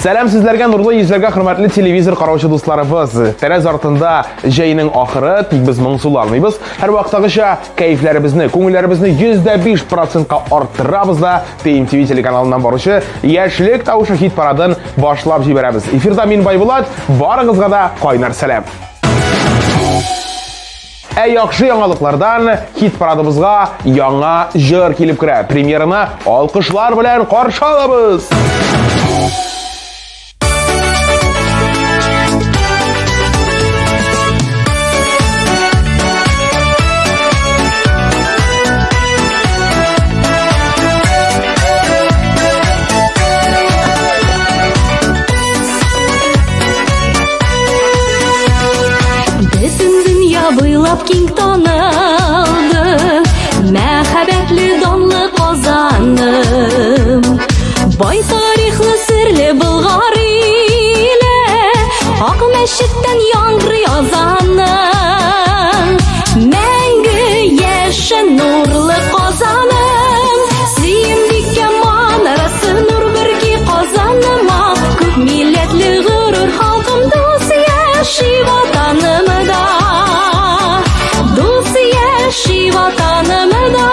Сәлам сезләргә нурлы йөзләргә хөрмәтле телевизор караучы дусларыбыз. Тәрәз артында җәйнең ахыры, тик без моңсулар алмыйбыз. Һәр вакыттагыча кайфларыбызны, күңелләребезне 105%-ка арттырабыз да TMTV телеканалыннан баручы яшьлек тавышы хит парадын башлап җибәрәбез. Эфирда мин Байбулат, барыгызга да кайнар сәлам. Яхшы яңалыклардан хит парадыбызга яңа җыр килеп керә. Премьераны алкышлар белән каршы алабыз. Киң танылды, мәхәббәтле данлы Казаным. Бай тарихлы серле Болгар иле, Ак мәчеттән яңгырый азаным. Мәңге яшен нурлы Казаным, сөембиккә манарасы нур бирки Казаныма. Күп милләтле горур халкым дус яши ватанымда. Яши ватанымда,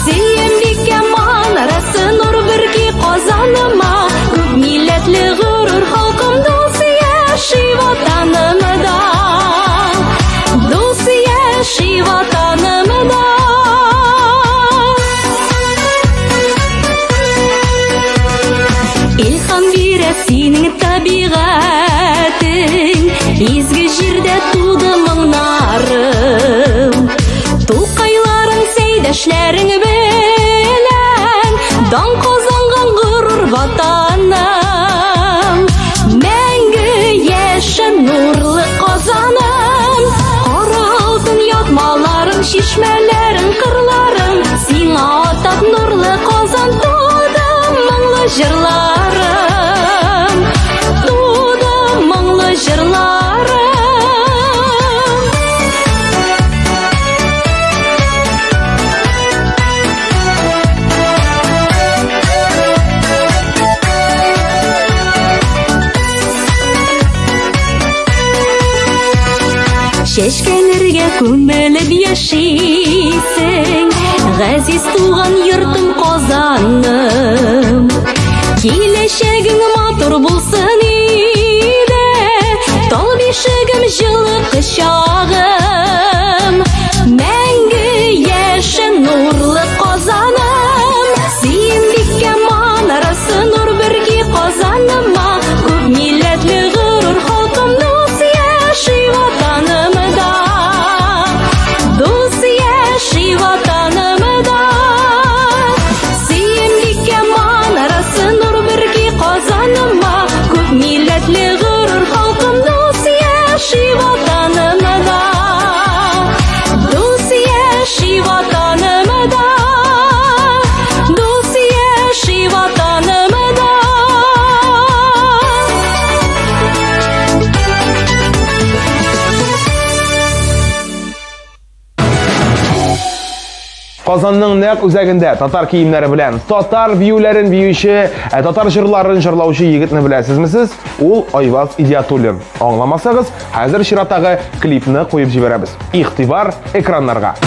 сөембиккә манарасы нур бирки Казаныма. Күп милләтле горур халкым дус яши ватанымда. Дус яши ватанымда. Илһам бирә синең табигатың, изге җирдә туды моңнарым. Тукайларың сәйдәшләрең белән, дан казанган горур ватаным. Мәңге яшен нурлы Казаным, кара алтын ятмаларың, чишмәләрең, кырларың. Сиңа атап нурлы Казан туды моңлы җырларым. Туды моңлы җырларым. Чәчкәләргә күмелеп яшисең, газиз туган йортым Казаным. Киләчәгең матур булсын иде, тал бишегем җылы кычагым. Мәңге яшен нурлы Казаным, сөембиккә манарасы нур бирки Казаныма. Күп милләтле горур халкым дус яши ватанымда. Дус яши ватанымда. Сөембиккә манарасы нур бирки Казаныма. Күп милләтле горур халкым дус яши ватанымда. Дус яши ватанымда. Дус яши ватанымда. Казанның нәкъ үзәгендә татар киемнәре белән татар биюләрен биюче, татар җырларын җырлаучы егетне беләсезме сез? Ул Айваз Идиятуллин. Аңламасагыз, хәзер чираттагы клипны куеп җибәрәбез. Игътибар экраннарга.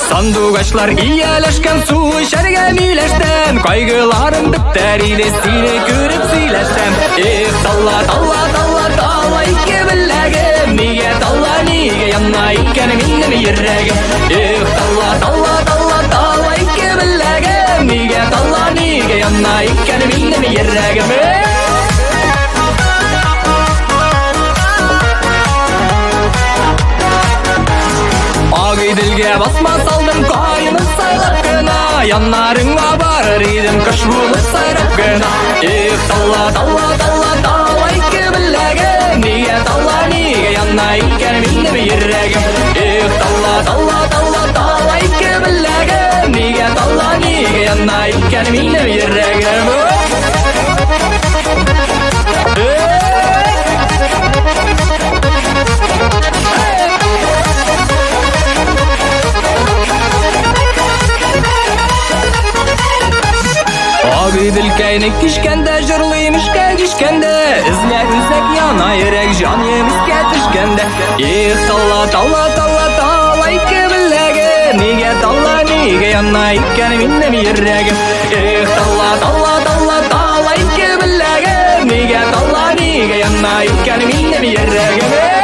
Сандугачлар ияләшкән, су эчәргә миләштән. Кайгыларым бетәр иде, сине күреп сөйләшәм. Эх, талла, талла, талла, талла ике беләгем. Нигә талла, нигә янна икән минем йөрәгем. Эх, талла, талла, талла, талла ике беләгем. Нигә талла, нигә янна икән минем йөрәгем. Агыйдылгә басма салдым кайны сайлап кына. Яннарыңа барыр идем кыш булып сайрап кына. Эх, талла, талла, талла, талла ике беләгем. Нигә талла, нигә янна икән минем йөрәгем. Эх, талла, талла, талла, талла ике беләгем. Нигә талла yanına iken minne yürregem Agıdıl kaynak kişkende jırlıymış kagişkende İzlek yana yürek can yemiş ketişkende talla talla talla talla iki billege Nige talla nige yana iken minne mi yürregem talla talla talla talla iki billege Nige talla nige yana iken minne mi yürregem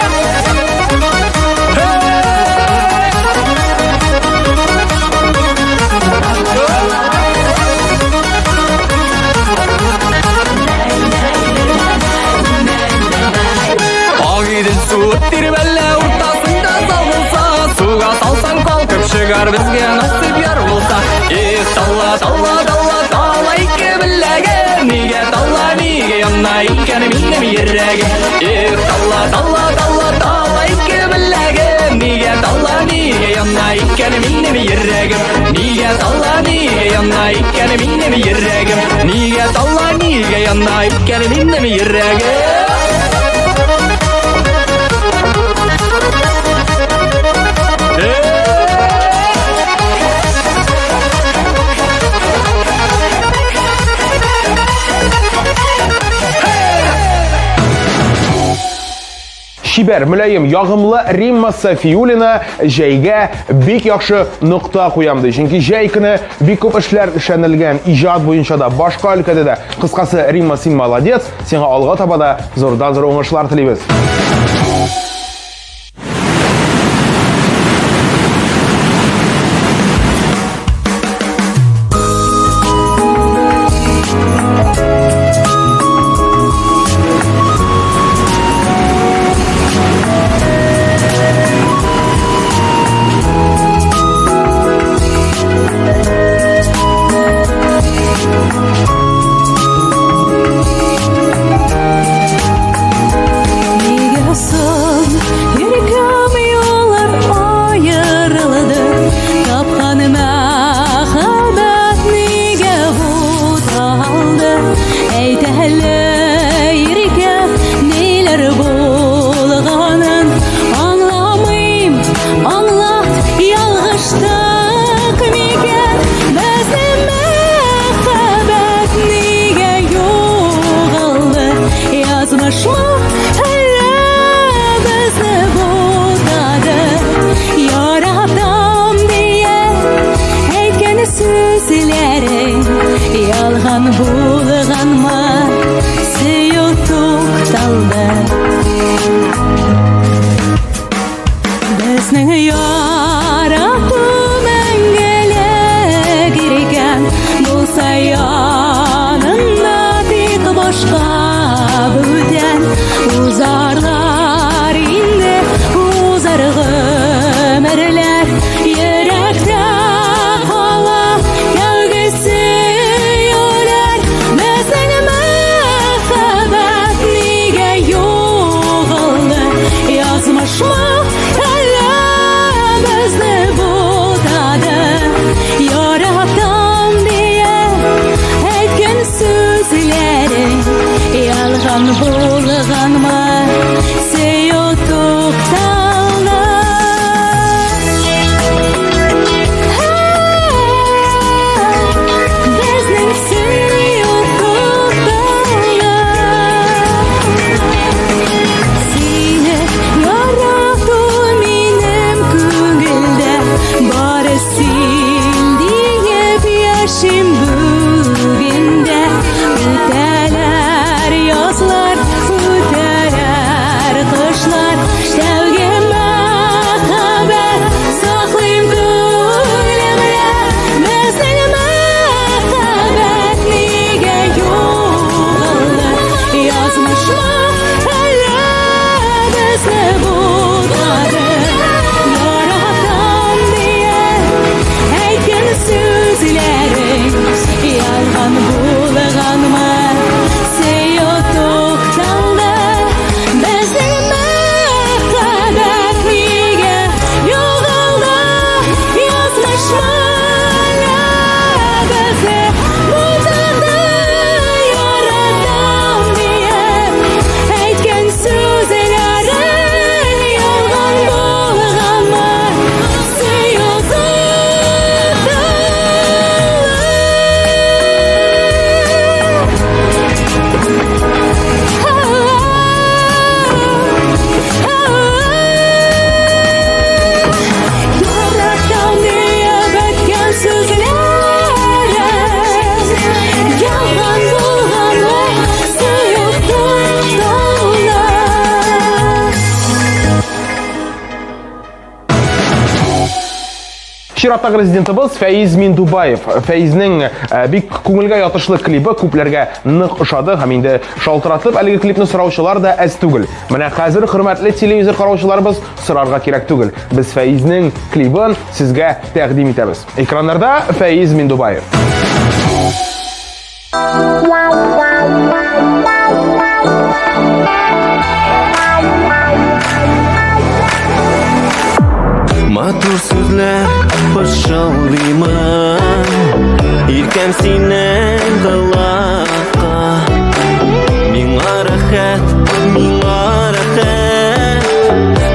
Tirvelle ortasında savulsa Suga salsan kalkıp çıkar bizge nasip yar olsa Talla talla talla talla iki billege Nige talla nige yanına iken minne mi yürregem Talla talla talla talla iki billege Nige talla nige yanına iken minne mi yürregem Nige talla nige yanına iken minne mi yürregem Nige talla nige yanına iken minne mi yürregem Şiber, mülayim, yağımlı Rimma Safiyulina jayga bek yaxşı nokta qo'yamdi. Chunki jay kuni bek ko'p ishlar ishlanilgan ijod bo'yicha da boshqa өлкәдә дә. Qisqasi Rimma, sen молодец. Senga olg'a tabada zo'rdan zo'r o'ngishlar tilaymiz. Yalğan bulğanma Sıyutuq dalda Bizning yaratı мәңгеле girgan Bulsa yanında dik boşqa büten Uzarlar indi uzar ömürler Yürekte hala gölgesi Yalğan bulğanma Sıyutuq dalda Bizning sıyutuq dalda Seni yaratı menim көңілдә Bari sil deyip yaşim бүгінде Yazlar Чираттагы резидентыбыз Фәиз Миндубаев. Фәизнең бик күңелгә ятышлы клипы күпләргә нык ошады һәм инде шалтыратып әлеге клипны сораучылар да әз түгел. Менә хәзер хөрмәтле телевизор караучыларыбыз сорарга кирәк түгел. Без Фәизнең клипын сезгә тәкъдим итәбез. Экраннарда Фәиз Миндубаев. Матур сүзләр пышылдыймын, иркәм синең кылакка. Миңа рәхәт,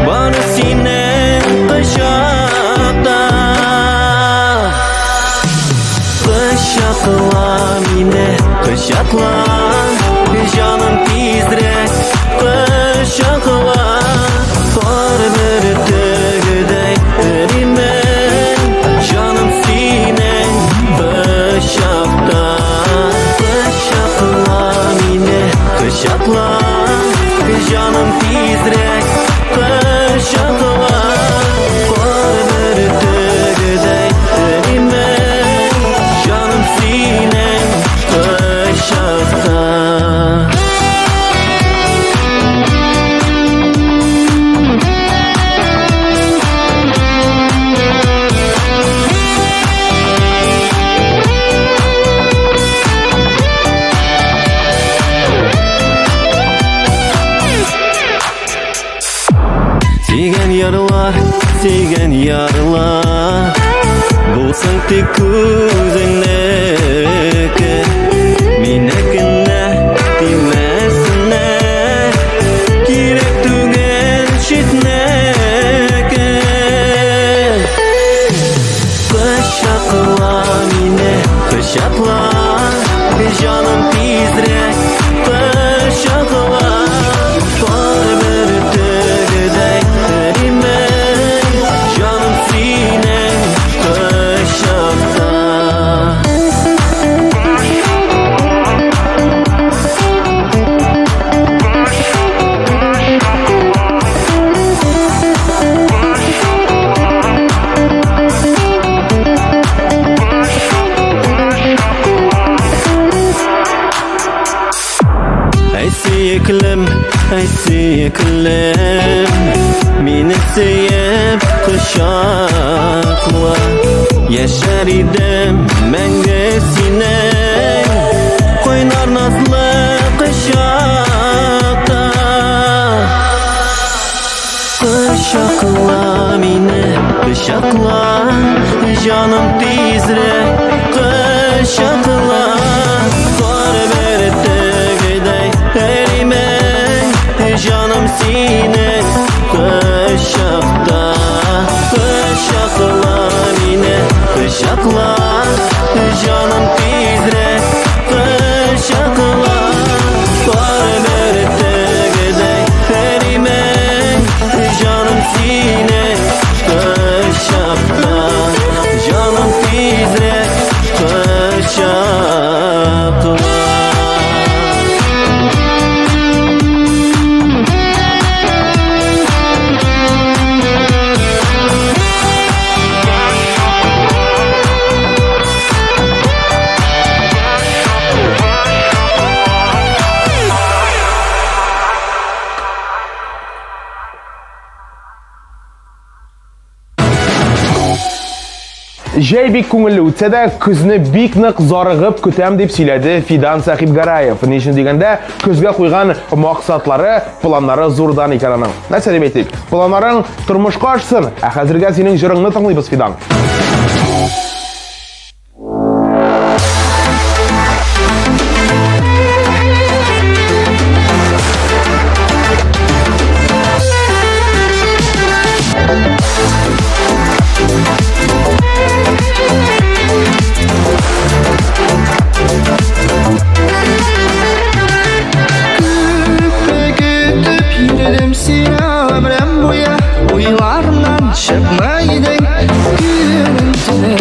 бары синең кочакта. Кочакла мине, кочакла, җаным тизрәк, кочакла. Бар бер тегедәй эримен, җаным синең кочакта. Кочакла мине, кочакла, җаным тизрәк, кочакла. Бар бер тегедәй эримен, җаным синең кочакта. Сеген ярлар, булсын тик күзеңнеке, минекенә тимәсенә, кирәк түгел читнеке. Кочакла мине, кочакла, җаным тизрәк, кочакла. Бар бер тегедәй эримен, җаным синең кочакта. Әйтсеклем, мине сөеп кочакла. Яшәр идем мәңге синең кайнар назлы кочакта. Кочакла мине, кочакла, җаным тизрәк, кочакла. Бар бер тегедәй эримен, җаным синең кочакта. Кочакла мине, кочакла, җаным тизрәк, кочакла. Бар бер тегедәй эримен, җаным синең кочакта. Җаным тизрәк, кочакла. Җәй бик күңелле үтсә дә, көзне бик нык зарыгып көтәм дип сөйләде Фидан Сахибгараев. Ни өчен дигәндә, көзгә куйган максатлары, планнары зурдан икән аның. Нәрсә дип әйтик? Планнарың тормышка ашсын, ә хәзергә синең җырыңны тыңлыйбыз, Фидан. Çıkmaydın görüntüne,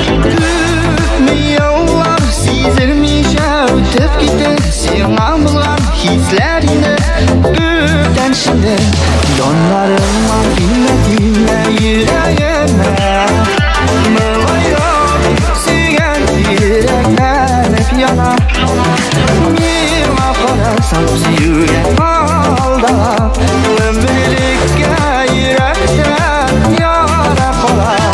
Күпме yollar сизелмейше өтіп кетті Сен аңғылған хисләріңді Бүтәншіңді Донларыма тиме-тиме йөрәгіме yana Mima qarasam suygan holda Ömürlükka yurakdan yara qolar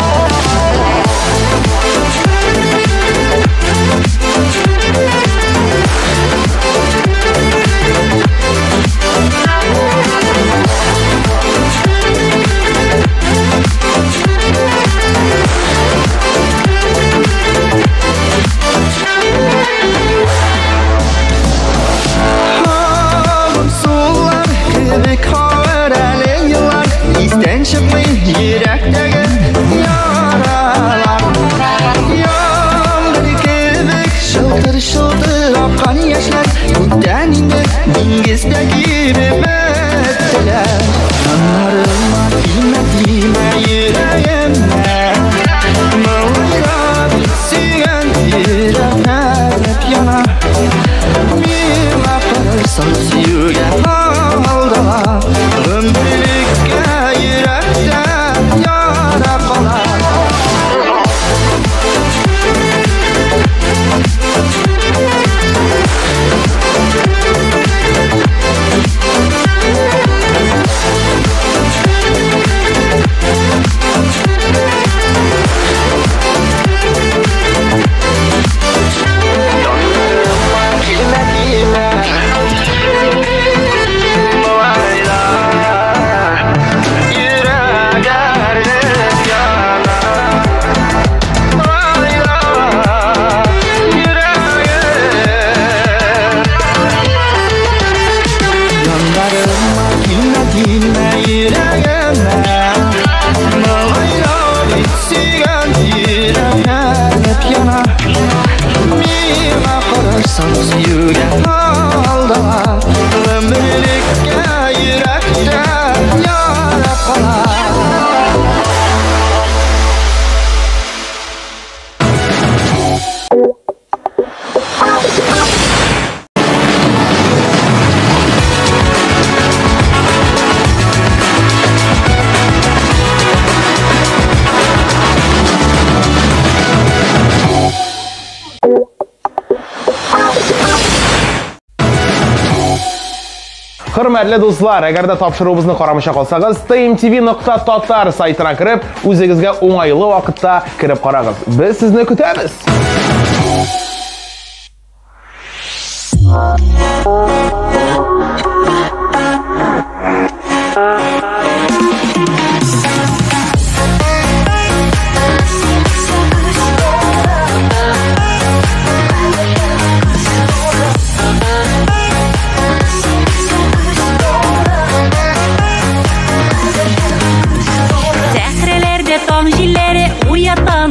çıkmay yürekteki yaralar Yağmur kebek şıltır şıltır akkan yaşlar Deninde dengizdeki ümitler Yanlarıma bilmediğime yüreğimde Mağlayla bitsin yüreğime hep yanar Mima qarasam suygan holda Ömürlükka yurakdan yara qolar Suygan holda ömürlükka yurakdan yara qolar Hürmetli dostlar, agar da topshiruvimizni qaramasha qolsangiz, tmtv.tatar saytına kirib, o'zingizga o'ng'ayli vaqtda kirib qarag'iz. Biz sizni kutamiz.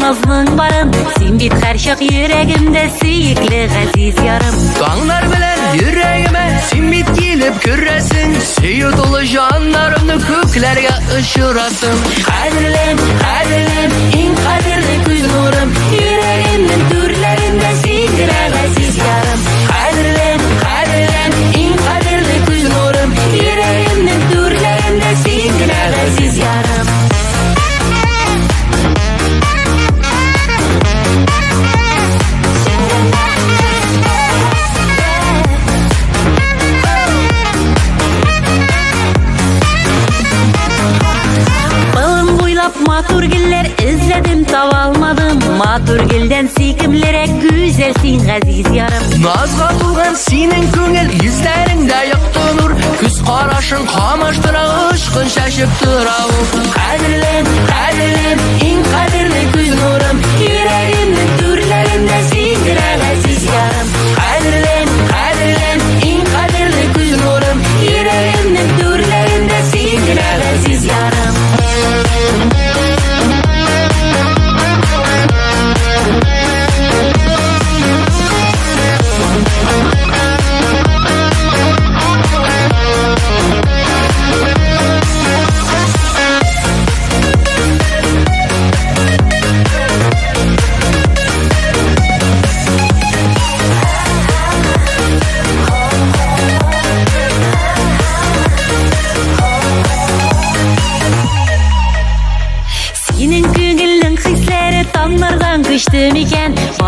Nazның барын Сен бит һәр чак йөрәгемдә сөекле газиз ярым Таңнар белән йөрәгемә син бит килеп керәсең Сөю тулы җаннарымны күкләргә очырасың Кадерлем, кадерлем, иң кадерле күз нурым Йөрәгемнең түрләрендә син генә газиз ярым Кадерлем, кадерлем, иң кадерле күз нурым Йөрәгемнең түрләрендә син генә газиз ярым Матур гөлләр эзләдем, таба алмадым Матур гөлдән сөйкемлерәк гүзәл син газиз ярым Назга тулган синең күңел йөзләреңдә якты нур Күз карашың камаштыра ышкын чәчеп тора ул Кадерлем, кадерлем, иң кадерле күз нурым Йөрәгемнең түрләрендә син генә газиз ярым Кадерлем, кадерлем, иң кадерле күз нурым Йөрәгемнең түрләрендә син генә газиз ярым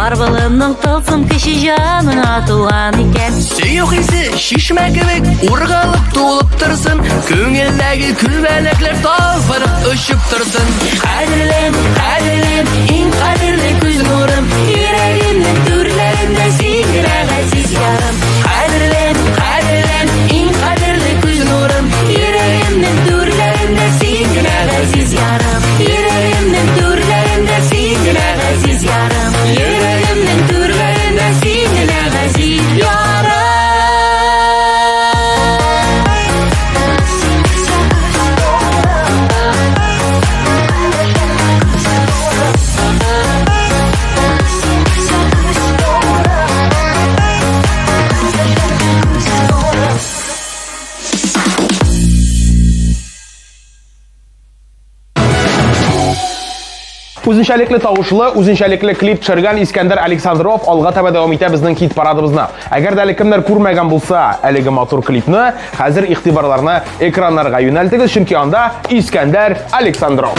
Арбылымның тылсым кіші жанына туған екен. Сүйек исе шишмә кебек ургалып тулып торсын, күңелдәге күлбәләкләр талпынып очып торсын. Қадірлім, қадірлім, ең қадірлі күз нұрым, йөрәгемнең түрләрендә сиңдер ғәзиз ярым. Қадірлім, қадірлім, ең қадірлі күз нұрым, йөрәгемнең түрләрендә сиңдер ғәзиз ярым. Йөрәгемнең түрләрендә сиңдер ғәзиз ярым. Йөрәгемнең түрләрендә сиңдер ғәзиз ярым. Үзенчәлекле тавышлы, үзенчәлекле клип төшергән Искәндәр Александров алга таба дәвам итә безнең хит парадыбызны. Әгәр дә әле кемнәр күрмәгән булса, әлеге матур клипны хәзер игътибарларны экраннарга юнәлтегез, чөнки анда Искәндәр Александров.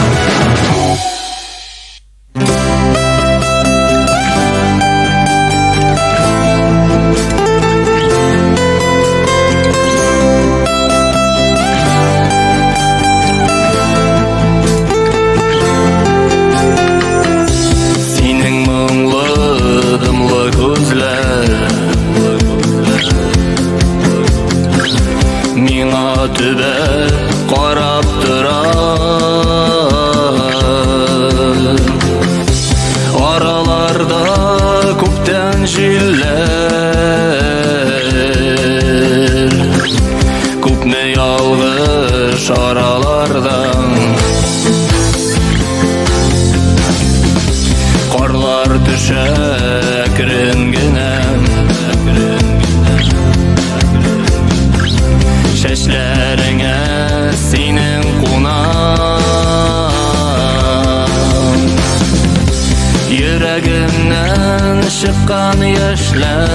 Çıkan yaşlar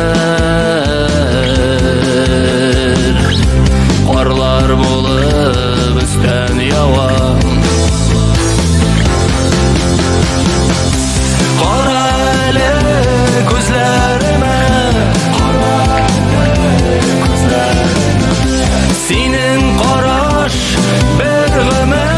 Karlar bulup üstten yavan Kara ele gözlerime Senin karaş bergime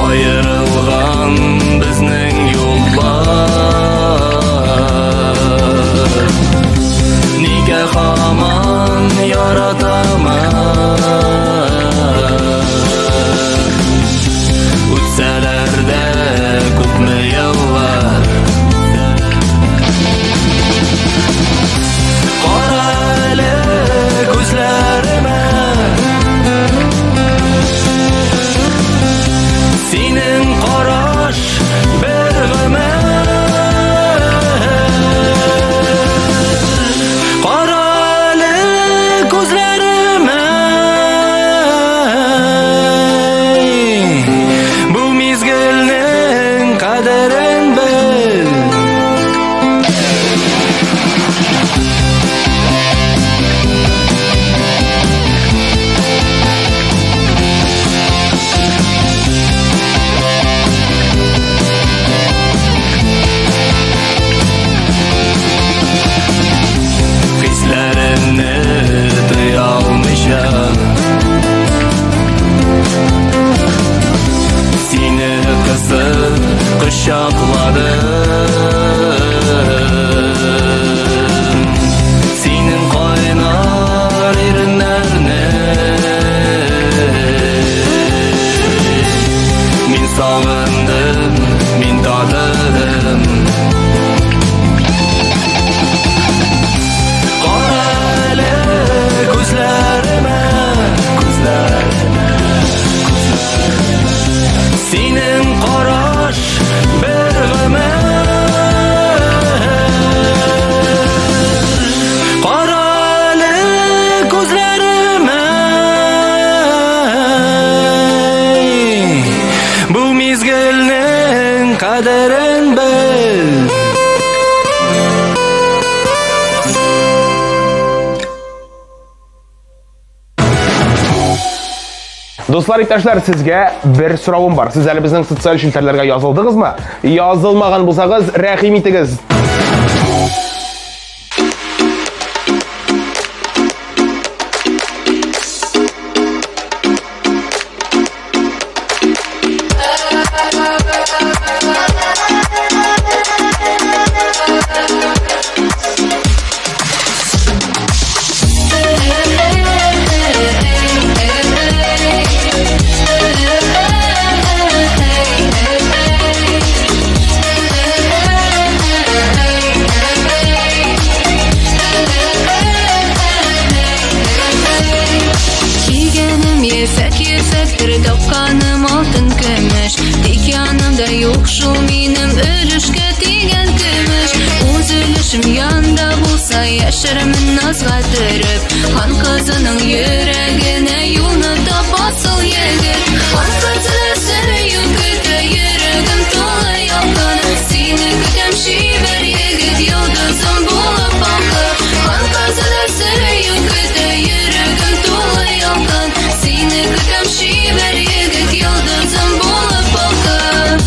Ayrılgan bizning yollar Nega hamon yarataman O'tsalarda ko'pmi yillar Qora ko'zlarime Senin karaş bergime Karalı gözlerim Достар, иптәшләр, сезгә бер сорауым бар. Сез әле безнең социаль челтәрләргә язылдыгызмы? Язылмаган булсагыз, рәхим итегез. Тапканым алтын көмеш, тик янымда юк шул минем өлешкә тигән көмеш. Үз өлешем янда булса яшәрмен назга төреп, хан кызының йөрәгенә юлны тапасыл егет. Хан кызы сөю көтә йөрәгем тулы ялкын, сине көтәм шибәр егет йолдызым булып акып. Хан кызы сөю көтә йөрәгем тулы ялкын, сине көтәм шибәр егет йолдызым булып акып.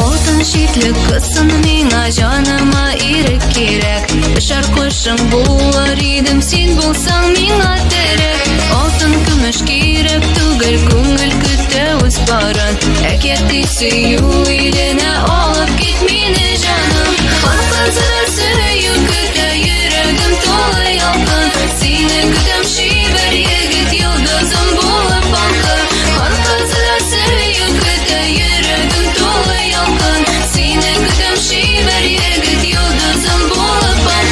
Алтын шитле кызсын миңа җаныма ирек кирәк. Бишәр кушың булыр идем, син булсаң миңа терәк. Алтын көмеш кирәк түгел, күңел көтә үз барын. Әкияти сөю иленә алып кит мине җаным. Хан кызы сөю көтә йөрәгем тулы ялкын, сине көтәм шибәр егет йолдызым булып акып. Хан кызы сөю көтә йөрәгем тулы ялкын, сине көтәм шибәр егет йолдызым булып акып.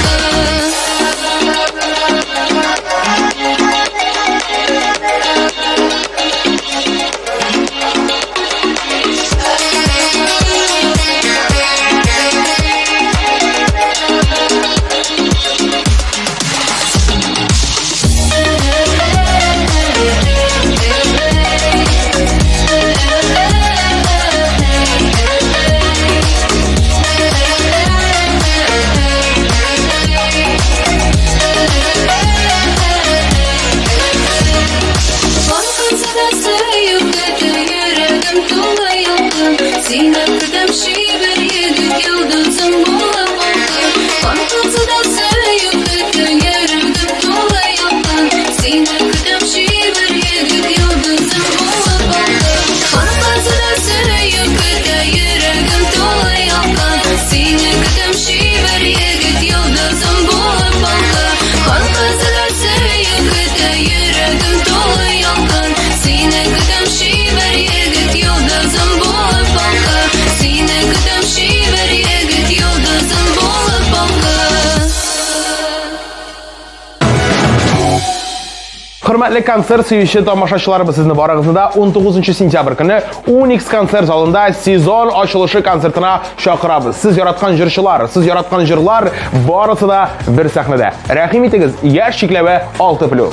Сине көтәм шибәр егет йолдызым булып акып. Хан кызыда сөю көтә йөрәгем тулы ялкын, сине көтәм шибәр егет йолдызым булып акып. Хан кызыда сөю көтә йөрәгем тулы ялкын, сине көтәм шибәр егет йолдызым булып акып. Хан кызыда сөю көтә йөрәгем тулы ялкын, сине көтәм шибәр егет йолдызым булып акып. Сине көтәм шибәр егет йолдызым булып акып. Хөрмәтле концерт сөюче тамашачыларыбыз, сезне барыгызны 19 сентябрь көне Unix концерт залында сезон ачылышы концертына чакырабыз. Сез яраткан җырчылар, сез яраткан җырлар барысы да бер сәхнәдә. Рәхим итегез, яшь чикләве 6+.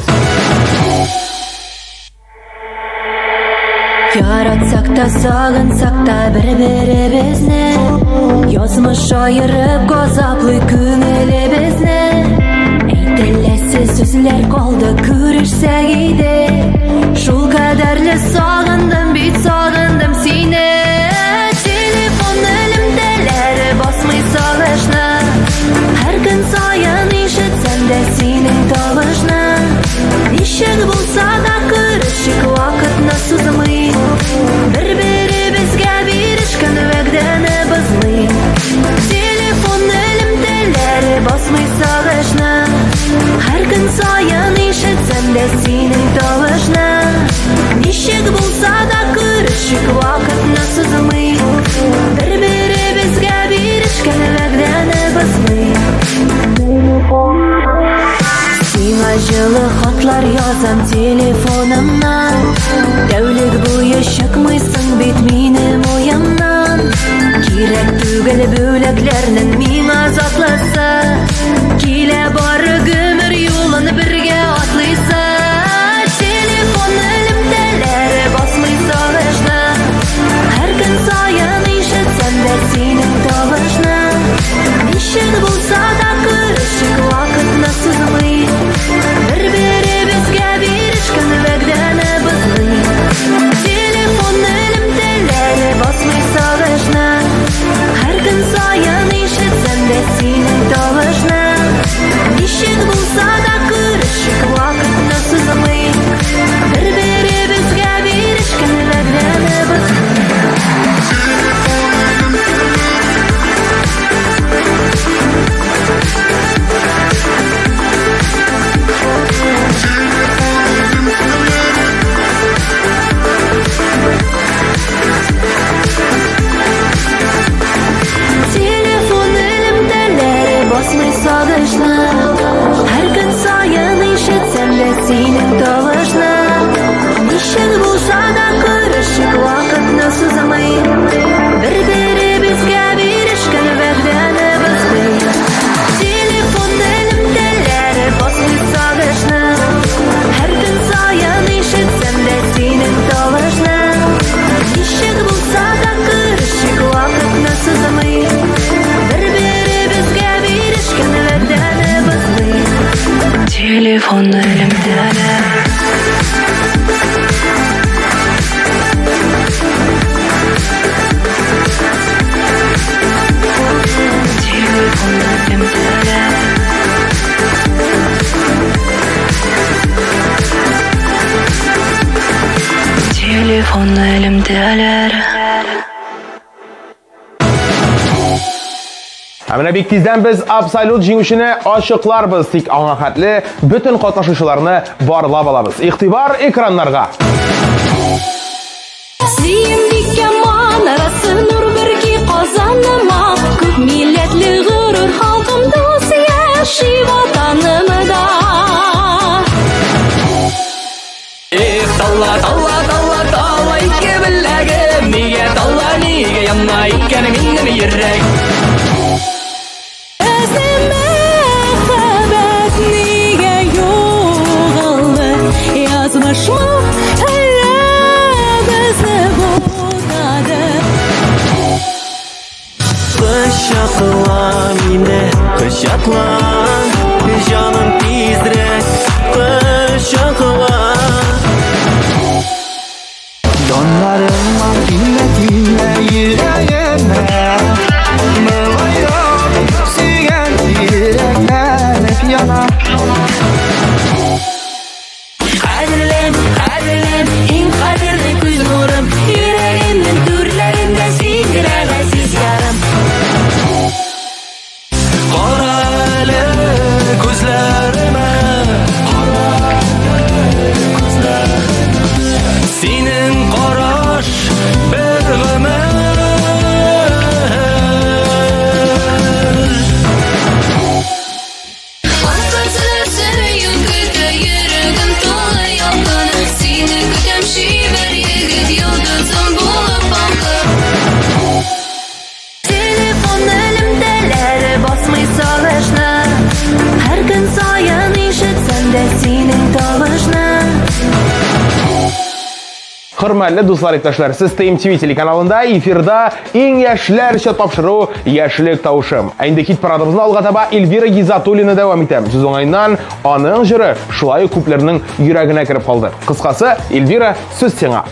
Яратсак та, сагынсак та бер-беребезне, язмыш айырып газаплый күңелебезне. Әйтеләсе сүзләр калды күрешсәк иде, шул кадәрле сагындым бит, сагындым сине. Телефон элемтәләре басмый сагышны, һәр көн саен ишетсәм дә синең тавышны. Ничек булса да күрешик, вакытны сузмый, бер-беребезгә бирешкән вәгъдәне бозмый. Телефон элемтәләре басмый сагышны, һәр көн саен ишетсәм дә синең тавышны. Ничек булса да күрешик, вакытны сузмый, бер-беребезгә бирешкән вәгъдәне бозмый. Сиңа җылы хатлар язам телефонымнан, тәүлек буе чыкмыйсың бит минем уемнан. Кирәк түгел бүләкләрнең миңа затлысы, килә бары гомер юлын бергә атлыйсы. синең тавышны. Ничек булса да күрешик вакытны сузмый. Бер-беребезгә бирешкән вәгъдәне бозмый. Телефон элемтәләре басмый сагышны. Һәр көн саен ишетсәм дә синең тавышны. Ничек булса да күрешик вакытны сузмый. Бер-беребезгә бирешкән вәгъдәне бозмый. Телефон элемтәләре Телефон элемтәләре Менә бик тиздән без абсолют җиңүчене ачыкларбыз, тик аңа хәтле бөтен катнашучыларны барлап алабыз. Игътибар экраннарга. Сөемдиккә манарасы нур бирки казаныма. Күп милләтле горур халкым дус яши ватанымда. Талла, талла, талла, талла, ике беләгем. Нигә талла, нигә янна икән минем йөрәк. Мәхәббәт нигә югалды? Язмышмы әллә безне бутады? Кочакла мине, кочакла, җаным тизрәк, кочакла. Yanlarıma dinle dinle yüreğime Mılayım sügen yürekler hep yanar Кадерлем, кадерлем, иң кадерле күз нурым, йөрәгемнең түрләрендә сиңдерә газиз ярым. Кара әле күзләремә, синең караш бер гомер. Башкасылар сөйүн көтә йөрәгем тулы ялкын. Сине көтәм шибәр егет йолдызым булып балкып. Телефон элемтәләре басмый сагышны. Һәр көн саен ишетсәм дә синең тавышны. Хөрмәтле дуслар, иптәшләр, сез TMTV телеканалында эфирда иң яшьләрчә тапшыру яшьлек тавышым. Инде хит парадыбызны алга таба Эльвира Гизатуллина дәвам итәм. Сүз уңайыннан аның җыры шулай күпләрнең йөрәгенә кереп калды. Кыскасы, Эльвира, сүз сиңа.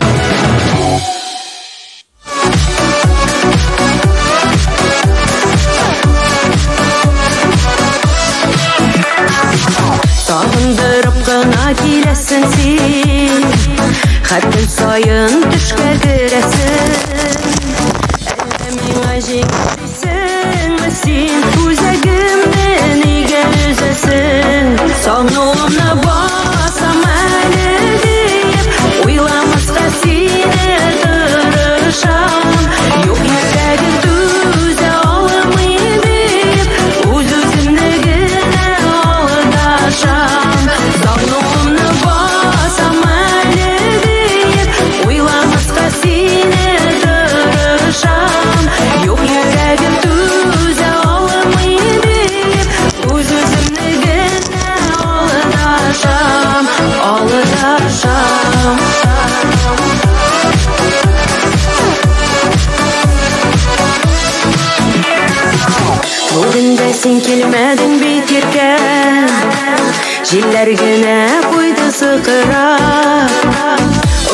Сагындырып кына киләсең син. Хәтер саен төшкә керәсең. Әллә миңа җиңсәңме син? Үзәгемне нигә өзәсең? Сагынуымны басам әле дип, уйламаска сине тырышам. Юк йөрәгем түзә алмый дип, үз-үземне генә алдашам. Сагынуымны басам әле дип, уйламаска сине тырышам. Юк йөрәгем түзә алмый дип, үз-үземне генә алдашам. Бүген дә син килмәдең бит иркән. Җилләр генә куйды сыкырап.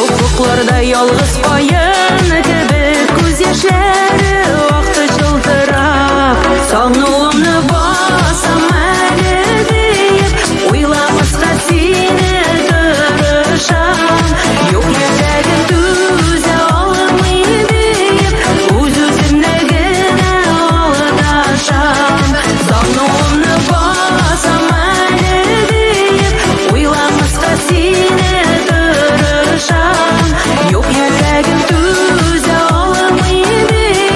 Уфукларда ялгыз каен кебек күз яшьләре акты чылтырап. Сагынуымны басам әле дип, уйламаска сине тырышам. Юк йөрәгем түзә алмый дип, үз-үземне генә алдашам. Сагынуымны басам әле дип, уйламаска сине тырышам. Юк йөрәгем түзә алмый дип,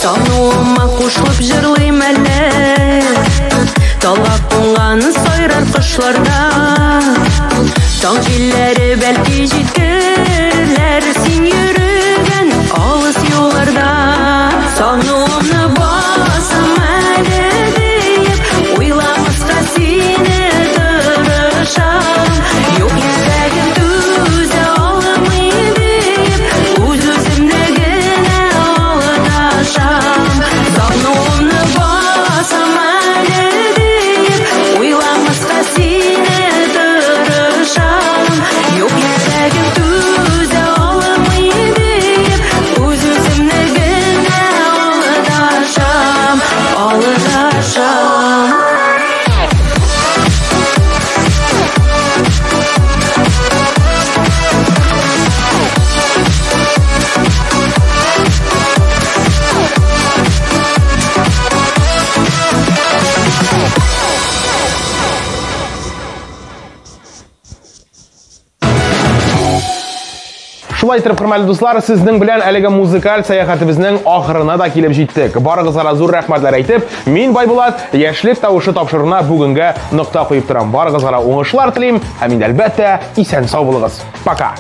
Саңуыма қушылып жырлайым әлі, талға қонғаны сайрар қышларда. Таң желләре бәлки жеткілер, сен йөргән алыс юлларда. Саңуымны басам әлі дейіп, ойламасқа сені тырышам. Yok yürəgim düzə almayı deyib, öz-özümlə gənə aldaşam. Sağnımını basam ələ deyib, oylamasqa seni tırışam. Yok yürəgim düzə almayı deyib, öz-özümlə gənə aldaşam. Aldaşam. Шулай итеп, хөрмәтле дуслар, сезнең белән әлеге музыкаль сәяхәтебезнең ахырына да килеп җиттек. Барыгызга зур рәхмәтләр әйтеп, мин Байбулат яшьлек тавышы тапшыруына бүгенгә нокта куеп торам. Барыгызга уңышлар телим, һәм инде әлбәттә исән-сау булыгыз. Пока.